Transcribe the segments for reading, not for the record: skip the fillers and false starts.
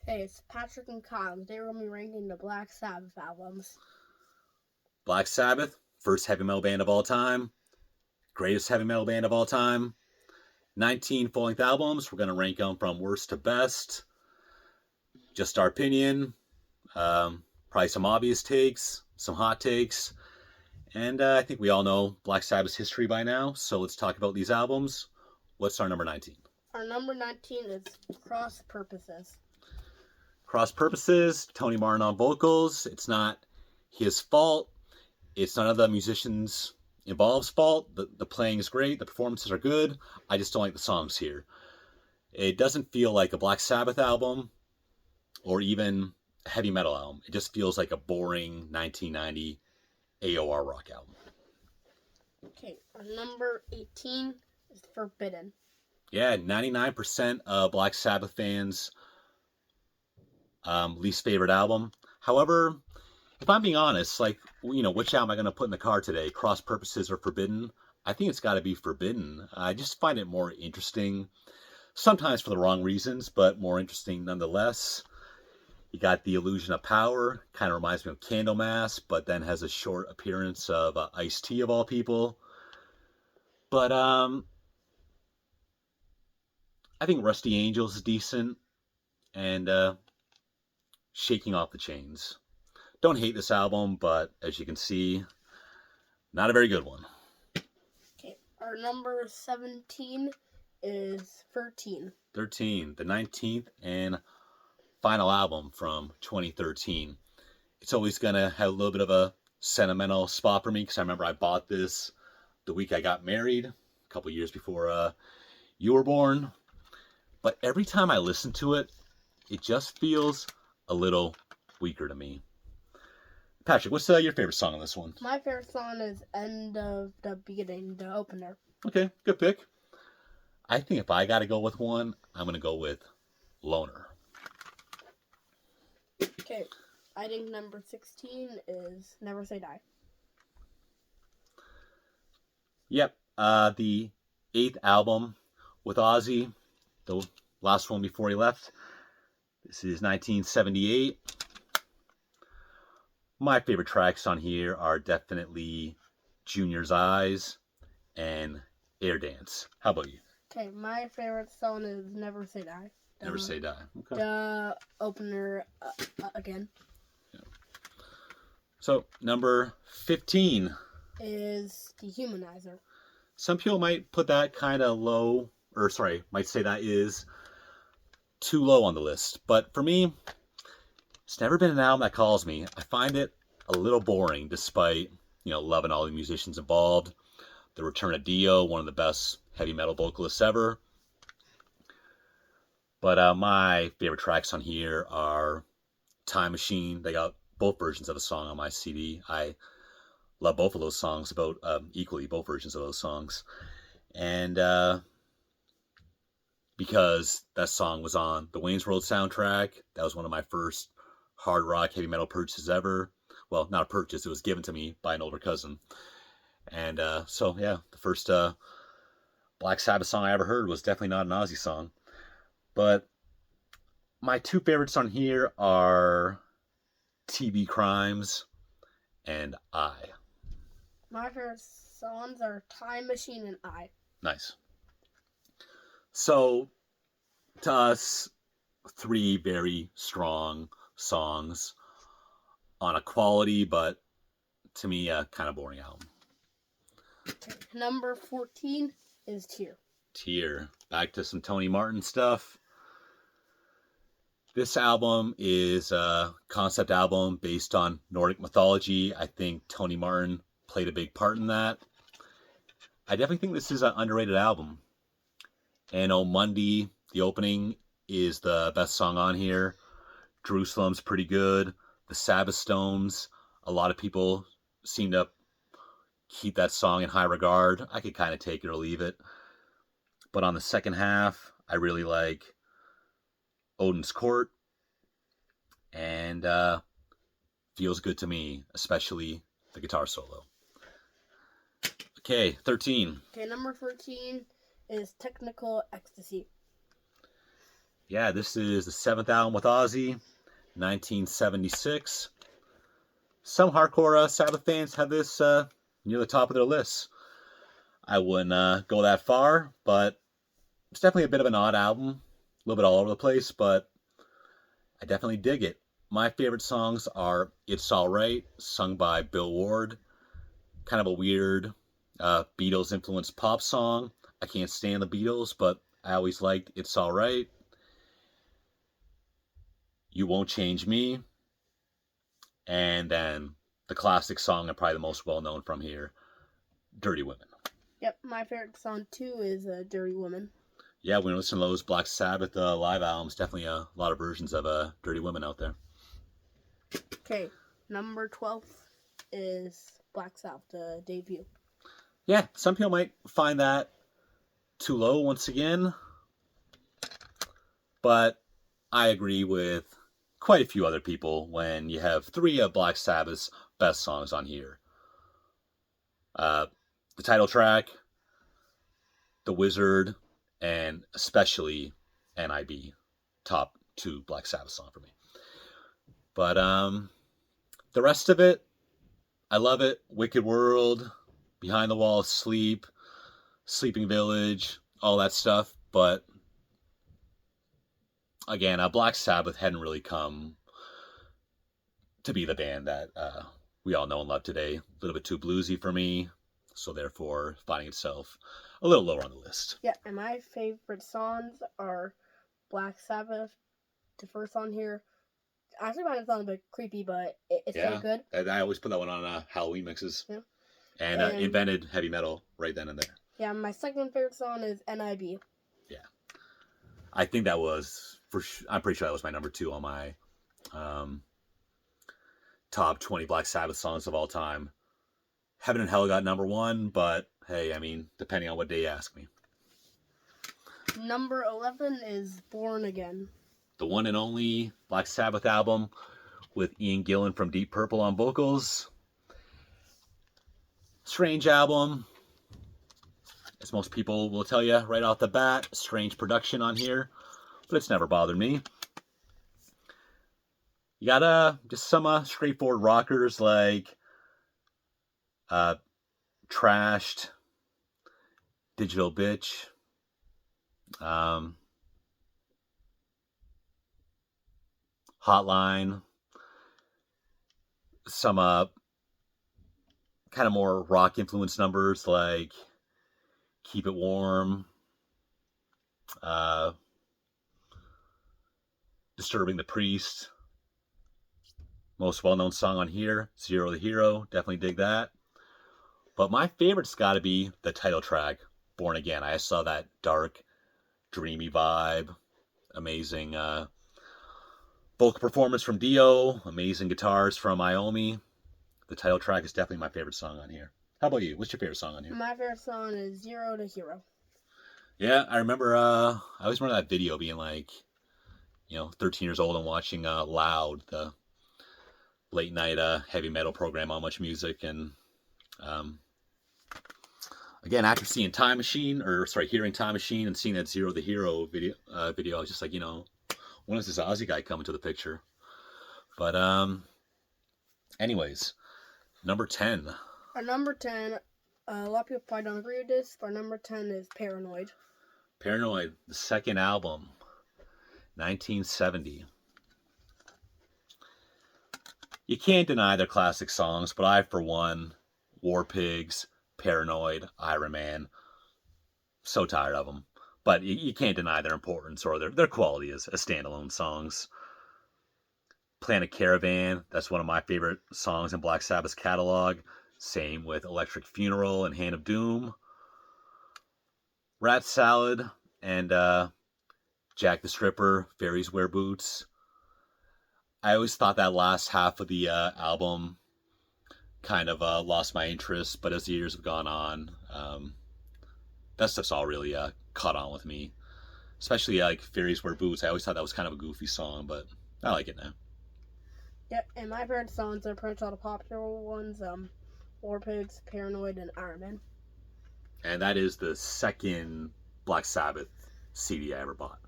Okay, it's Patrick and Kyle. They will be ranking the Black Sabbath albums. Black Sabbath, first heavy metal band of all time, greatest heavy metal band of all time. 19 full-length albums. We're going to rank them from worst to best. Just our opinion. Probably some obvious takes, some hot takes. And I think we all know Black Sabbath's history by now. So let's talk about these albums. What's our number 19? Our number 19 is Cross Purposes. Cross Purposes, Tony Martin on vocals. It's not his fault. It's none of the musicians involved's fault. The playing is great. The performances are good. I just don't like the songs here. It doesn't feel like a Black Sabbath album or even a heavy metal album. It just feels like a boring 1990 AOR rock album. Okay, our number 18 is Forbidden. Yeah, 99% of Black Sabbath fans' least favorite album. However, if I'm being honest, like, which album am I going to put in the car today? Cross Purposes or Forbidden? I think it's got to be Forbidden. I just find it more interesting. Sometimes for the wrong reasons, but more interesting nonetheless. You got the Illusion of Power. Kind of reminds me of Candlemass, but then has a short appearance of Ice-T of all people. But I think Rusty Angels is decent. And Shaking Off the Chains. Don't hate this album, but as you can see, not a very good one. Okay, our number 17 is 13. 13, the 19th and final album from 2013. It's always going to have a little bit of a sentimental spot for me because I remember I bought this the week I got married, a couple years before you were born. But every time I listen to it, it just feels a little weaker to me. Patrick, what's your favorite song on this one? My favorite song is End of the Beginning, the opener. Okay, good pick. I think if I got to go with one, I'm going to go with Loner. Okay, I think number 16 is Never Say Die. Yep, the 8th album with Ozzy, the last one before he left. This is 1978. My favorite tracks on here are definitely Junior's Eyes and Air Dance. How about you? Okay, my favorite song is Never Say Die. Never Say Die. Okay. The opener again. Yeah. So, number 15 is Dehumanizer. Some people might put that kind of low, might say that is too low on the list. But for me, it's never been an album that calls me. I find it a little boring despite, loving all the musicians involved. The return of Dio, one of the best heavy metal vocalists ever. But my favorite tracks on here are Time Machine. They got both versions of the song on my CD. I love both of those songs about equally, both versions of those songs. And because that song was on the Wayne's World soundtrack, that was one of my first hard rock heavy metal purchases ever. Well, not a purchase, it was given to me by an older cousin. And the first Black Sabbath song I ever heard was definitely not an Ozzy song. But my two favorites on here are TB Crimes and I. My favorite songs are Time Machine and I. Nice. So, to us, 3 very strong songs on a quality, but to me, a kind of boring album. Okay. Number 14 is Tear. Tear. Back to some Tony Martin stuff. This album is a concept album based on Nordic mythology. I think Tony Martin played a big part in that. I definitely think this is an underrated album. And Oh Monday, the opening, is the best song on here. Jerusalem's pretty good. The Sabbath Stones, a lot of people seem to keep that song in high regard. I could kind of take it or leave it. But on the second half, I really like Odin's Court. And feels good to me, especially the guitar solo. Okay, 13. Okay, number 13 is Technical Ecstasy. Yeah, this is the 7th album with Ozzy, 1976. Some hardcore Sabbath fans have this near the top of their lists. I wouldn't go that far, but it's definitely a bit of an odd album. A little bit all over the place, but I definitely dig it. My favorite songs are It's Alright, sung by Bill Ward. Kind of a weird Beatles-influenced pop song. I can't stand the Beatles, but I always liked It's Alright. You Won't Change Me. And then the classic song, and probably the most well-known from here, Dirty Women. Yep, my favorite song too is Dirty Woman. Yeah, when you listen to those Black Sabbath live albums, definitely a lot of versions of Dirty Women out there. Okay, number 12 is Black Sabbath, the debut. Yeah, some people might find that too low once again, but I agree with quite a few other people when you have 3 of Black Sabbath's best songs on here. The title track, The Wizard, and especially NIB, top 2 Black Sabbath song for me. But the rest of it, I love it. Wicked World, Behind the Wall of Sleep, Sleeping Village, all that stuff. But again, Black Sabbath hadn't really come to be the band that we all know and love today. A little bit too bluesy for me, so therefore finding itself a little lower on the list. Yeah, and my favorite songs are Black Sabbath, the first on here. I actually find it sound a bit creepy, but it's so good. And I always put that one on Halloween mixes. Yeah. And invented heavy metal right then and there. Yeah, my second favorite song is NIB. Yeah. I think that was, I'm pretty sure that was my number 2 on my top 20 Black Sabbath songs of all time. Heaven and Hell got number 1, but hey, I mean, depending on what day you ask me. Number 11 is Born Again. The one and only Black Sabbath album with Ian Gillan from Deep Purple on vocals. Strange album. As most people will tell you right off the bat, strange production on here, but it's never bothered me. You got just some straightforward rockers like Trashed, Digital Bitch, Hotline, some kind of more rock influenced numbers like Keep It Warm, Disturbing the Priest. Most well-known song on here, Zero the Hero. Definitely dig that. But my favorite's got to be the title track, Born Again. I saw that dark, dreamy vibe. Amazing vocal performance from Dio. Amazing guitars from Iommi. The title track is definitely my favorite song on here. How about you? What's your favorite song on here? My favorite song is Zero to Hero. Yeah, I remember, I always remember that video being like, 13 years old and watching Loud, the late night heavy metal program on Much Music. And again, after seeing hearing Time Machine and seeing that Zero the Hero video, I was just like, when is this Ozzy guy coming to the picture? But anyways, number 10. Our number 10, a lot of people probably don't agree with this, but our number 10 is Paranoid. Paranoid, the second album, 1970. You can't deny their classic songs, but I, for one, War Pigs, Paranoid, Iron Man, so tired of them. But you can't deny their importance or their quality as standalone songs. Planet Caravan, that's one of my favorite songs in Black Sabbath's catalog. Same with Electric Funeral and Hand of Doom. Rat Salad and Jack the Stripper, Fairies Wear Boots. I always thought that last half of the album kind of lost my interest, but as the years have gone on, that stuff's all really caught on with me. Especially like Fairies Wear Boots. I always thought that was kind of a goofy song, but I like it now. Yep, and my favorite songs are pretty much all the popular ones. War Pigs, Paranoid, and Iron Man. And that is the second Black Sabbath CD I ever bought.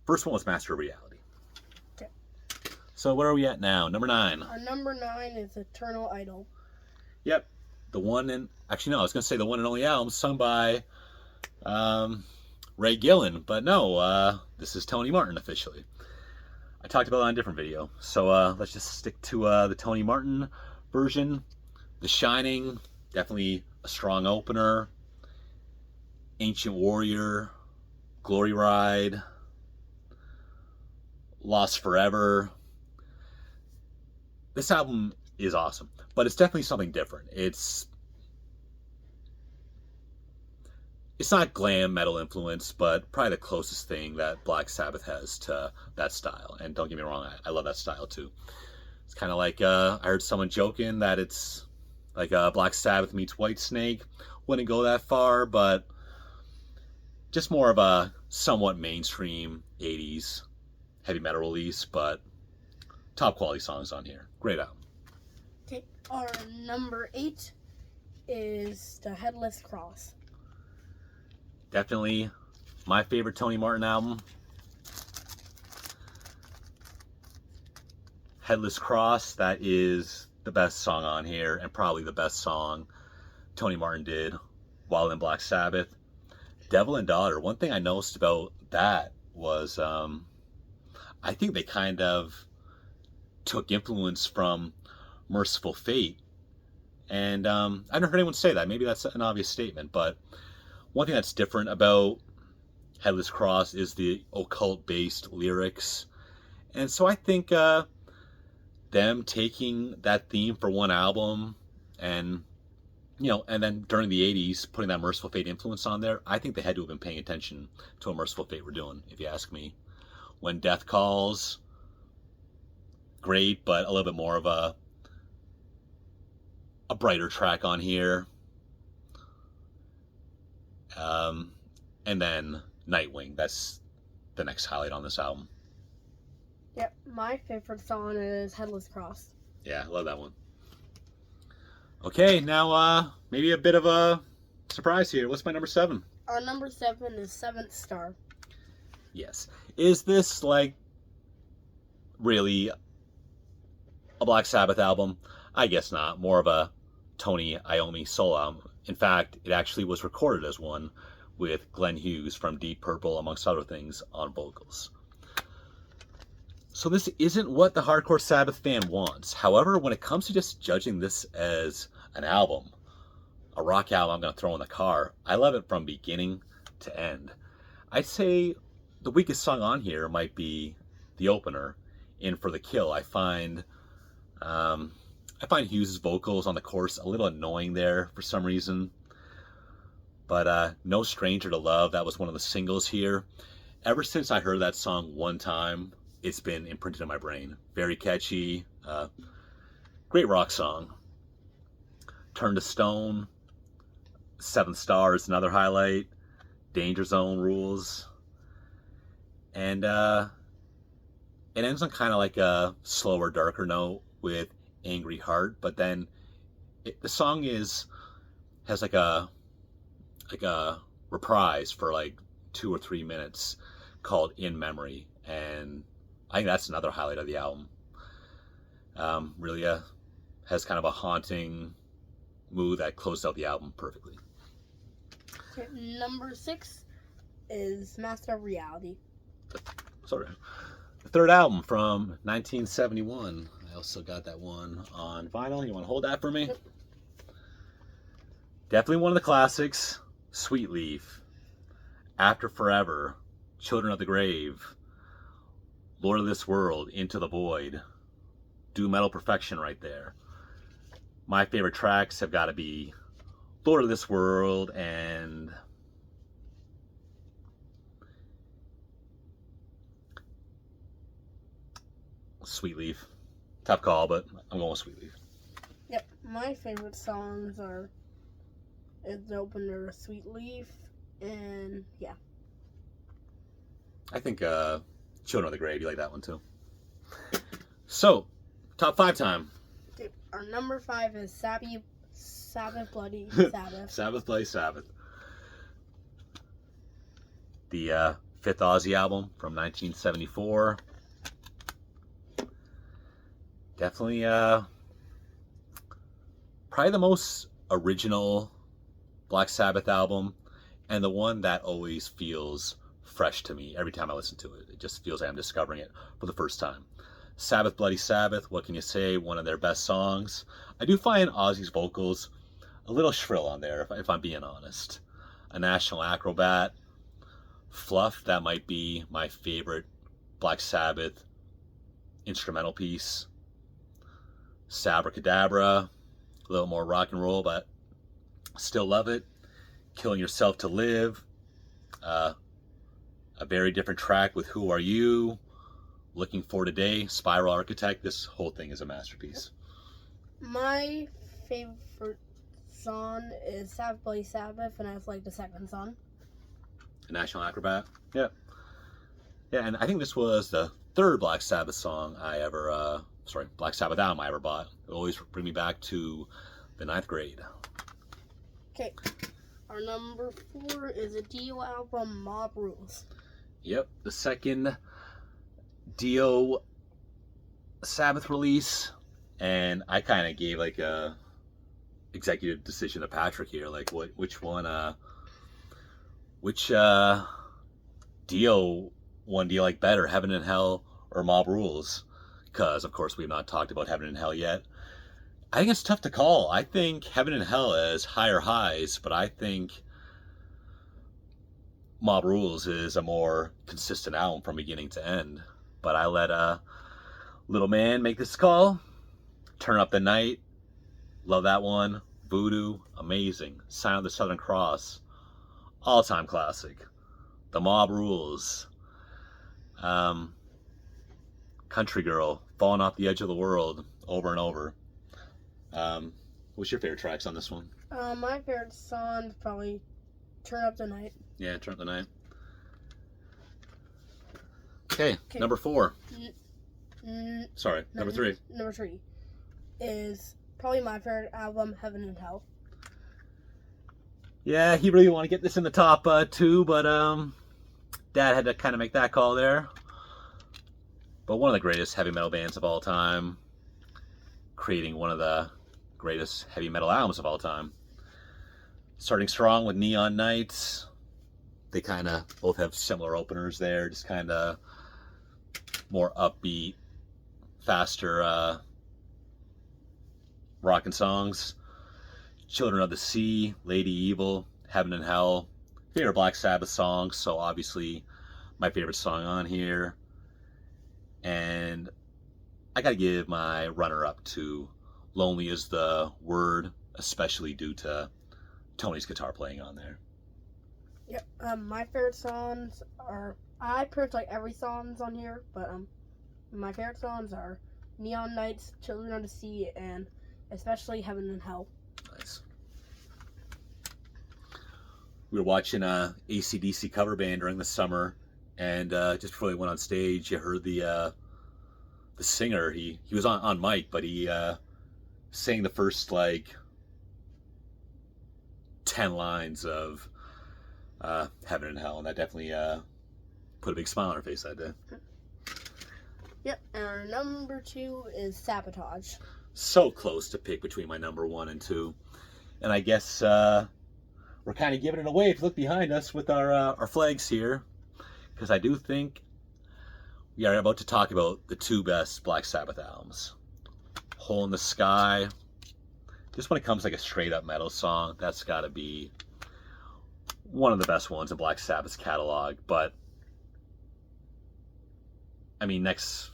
First one was Master of Reality. Okay. So where are we at now? Number 9. Our number 9 is Eternal Idol. Yep. The one and actually no, I was gonna say the one and only album sung by Ray Gillen, but no, this is Tony Martin officially. I talked about it on a different video, so let's just stick to the Tony Martin version. The Shining, definitely a strong opener. Ancient Warrior, Glory Ride, Lost Forever. This album is awesome, but it's definitely something different. It's not glam metal influence, but probably the closest thing that Black Sabbath has to that style. And don't get me wrong, I love that style too. It's kind of like, I heard someone joking that it's like Black Sabbath meets Whitesnake. Wouldn't go that far, but just more of a somewhat mainstream 80s heavy metal release, but top quality songs on here. Great album. Okay, our number 8 is the Headless Cross. Definitely my favorite Tony Martin album. Headless Cross, that is the best song on here, and probably the best song Tony Martin did while in Black Sabbath. Devil and Daughter, one thing I noticed about that was I think they kind of took influence from Merciful Fate. And I haven't heard anyone say that. Maybe that's an obvious statement, but one thing that's different about Headless Cross is the occult-based lyrics. And so I think them taking that theme for one album and, you know, and then during the 80s putting that Merciful Fate influence on there, I think they had to have been paying attention to what Merciful Fate were doing, if you ask me. When Death Calls, great, but a little bit more of a brighter track on here. And then Nightwing, that's the next highlight on this album. Yep, my favorite song is Headless Cross. Yeah, I love that one. Okay, now maybe a bit of a surprise here. What's my number 7? Our number 7 is Seventh Star. Yes. Is this like really a Black Sabbath album? I guess not. More of a Tony Iommi solo album. In fact, it actually was recorded as one with Glenn Hughes from Deep Purple, amongst other things, on vocals. So this isn't what the hardcore Sabbath fan wants. However, when it comes to just judging this as an album, a rock album I'm going to throw in the car, I love it from beginning to end. I'd say the weakest song on here might be the opener, In for the Kill. I find Hughes' vocals on the chorus a little annoying there for some reason. But No Stranger to Love, that was one of the singles here. Ever since I heard that song one time, it's been imprinted in my brain. Very catchy. Great rock song. Turn to Stone. Seventh Star is another highlight. Danger Zone rules. And it ends on kind of like a slower, darker note with Angry Heart. But then the song has like a reprise for like 2 or 3 minutes called In Memory. And I think that's another highlight of the album. Really has kind of a haunting mood that closed out the album perfectly. Okay, number 6 is Master of Reality. Sorry. The third album from 1971. I also got that one on vinyl. You want to hold that for me? Yep. Definitely one of the classics. Sweet Leaf. After Forever. Children of the Grave. Lord of This World, Into the Void. Do Metal Perfection right there. My favorite tracks have got to be Lord of This World and Sweet Leaf. Tough call, but I'm going with Sweet Leaf. Yep, my favorite songs is the opener, Sweet Leaf, and yeah. I think Children of the Grave, you like that one too. So, top 5 time. Okay, our number 5 is Sabbath Bloody Sabbath. Sabbath Bloody Sabbath. The fifth Ozzy album from 1974. Definitely, probably the most original Black Sabbath album, and the one that always feels fresh to me every time I listen to it. It just feels like I'm discovering it for the first time. Sabbath, Bloody Sabbath, what can you say? One of their best songs. I do find Ozzy's vocals a little shrill on there, if I'm being honest. A National Acrobat, Fluff, that might be my favorite Black Sabbath instrumental piece. Sabracadabra, a little more rock and roll, but still love it. Killing Yourself to Live, a very different track with Who Are You, Looking for Today, Spiral Architect. This whole thing is a masterpiece. My favorite song is Sabbath, Bloody Sabbath, and I like the second song. National Acrobat. Yeah. Yeah, and I think this was the third Black Sabbath song Black Sabbath album I ever bought. It always bring me back to the 9th grade. Okay. Our number 4 is a Dio album, Mob Rules. Yep, the second Dio Sabbath release, and I kind of gave like a executive decision to Patrick here, like which Dio one do you like better, Heaven and Hell or Mob Rules? Because of course we've not talked about Heaven and Hell yet. I think it's tough to call. I think Heaven and Hell has higher highs, but I think Mob Rules is a more consistent album from beginning to end. But I let Little Man make this call. Turn Up the Night, love that one. Voodoo, amazing. Sign of the Southern Cross, all-time classic. The Mob Rules. Country Girl, Falling Off the Edge of the World, over and over. What's your favorite tracks on this one? My favorite song is probably Turn Up the Night. Yeah, Turn Up the Night. Okay, number 4. Number 3. Number 3 is probably my favorite album, Heaven and Hell. Yeah, he really want to get this in the top 2, but Dad had to kind of make that call there. But one of the greatest heavy metal bands of all time, creating one of the greatest heavy metal albums of all time. Starting strong with Neon Nights. They kind of both have similar openers there, just kind of more upbeat, faster rockin' songs. Children of the Sea, Lady Evil, Heaven and Hell. Favorite Black Sabbath songs, so obviously my favorite song on here. And I gotta give my runner-up to Lonely Is the Word, especially due to Tony's guitar playing on there. Yep. My favorite songs are, I pretty much like every songs on here, but my favorite songs are Neon Nights, Children of the Sea, and especially Heaven and Hell. Nice. We were watching a AC/DC cover band during the summer, and just before they went on stage, you heard the singer. He was on mic, but he sang the first like 10 lines of Heaven and Hell, and that definitely put a big smile on her face that day. Yep, and our number 2 is Sabotage. So close to pick between my number 1 and 2, and I guess we're kind of giving it away if you look behind us with our flags here, because I do think we are about to talk about the 2 best Black Sabbath albums. Hole in the Sky. Just when it comes like a straight up metal song, that's got to be one of the best ones in Black Sabbath's catalog. But I mean, next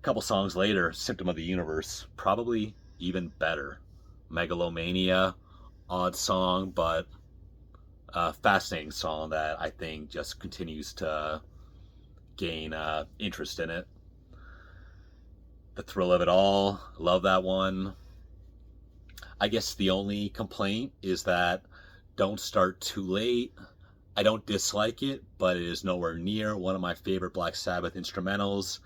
couple songs later, Symptom of the Universe, probably even better. Megalomania, odd song, but a fascinating song that I think just continues to gain interest in it. The Thrill of It All, love that one. I guess the only complaint is that Don't Start Too Late. I don't dislike it, but it is nowhere near one of my favorite Black Sabbath instrumentals.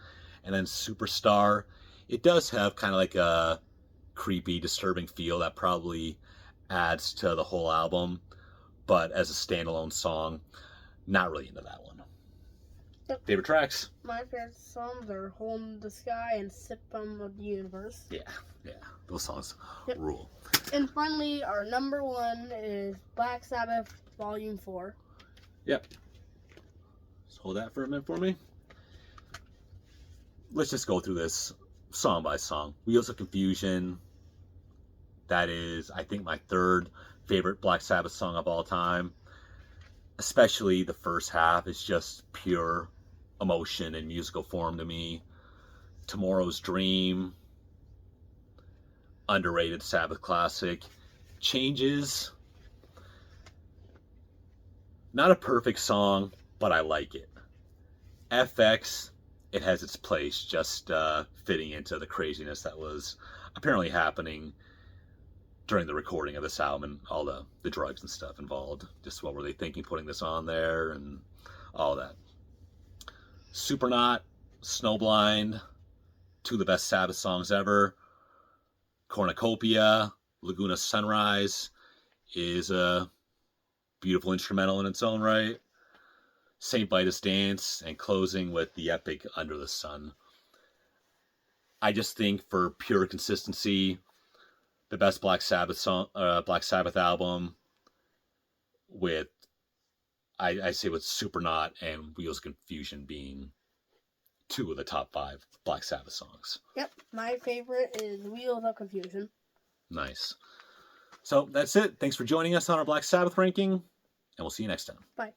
And then Superstar, it does have kind of like a creepy, disturbing feel that probably adds to the whole album, but as a standalone song, not really into that one. Yep. Favorite tracks? My favorite songs are Hole in the Sky and Sip of the Universe. Yeah. Those songs Yep. rule. And finally, our number 1 is Black Sabbath Volume 4. Yep. Just hold that for a minute for me. Let's just go through this song by song. Wheels of Confusion. That is, I think, my third favorite Black Sabbath song of all time. Especially the first half is just pure emotion and musical form to me. Tomorrow's Dream. Underrated Sabbath classic. Changes. Not a perfect song, but I like it. FX, it has its place, just fitting into the craziness that was apparently happening during the recording of this album and all the drugs and stuff involved. Just what were they thinking putting this on there and all that. Supernaut, Snowblind, two of the best Sabbath songs ever. Cornucopia, Laguna Sunrise is a beautiful instrumental in its own right. St. Vitus Dance, and closing with the epic Under the Sun. I just think for pure consistency, the best Black Sabbath song, Black Sabbath album, with I say with Supernaut and Wheels of Confusion being two of the top 5 Black Sabbath songs. Yep, my favorite is Wheels of Confusion. Nice. So that's it. Thanks for joining us on our Black Sabbath ranking, and we'll see you next time. Bye.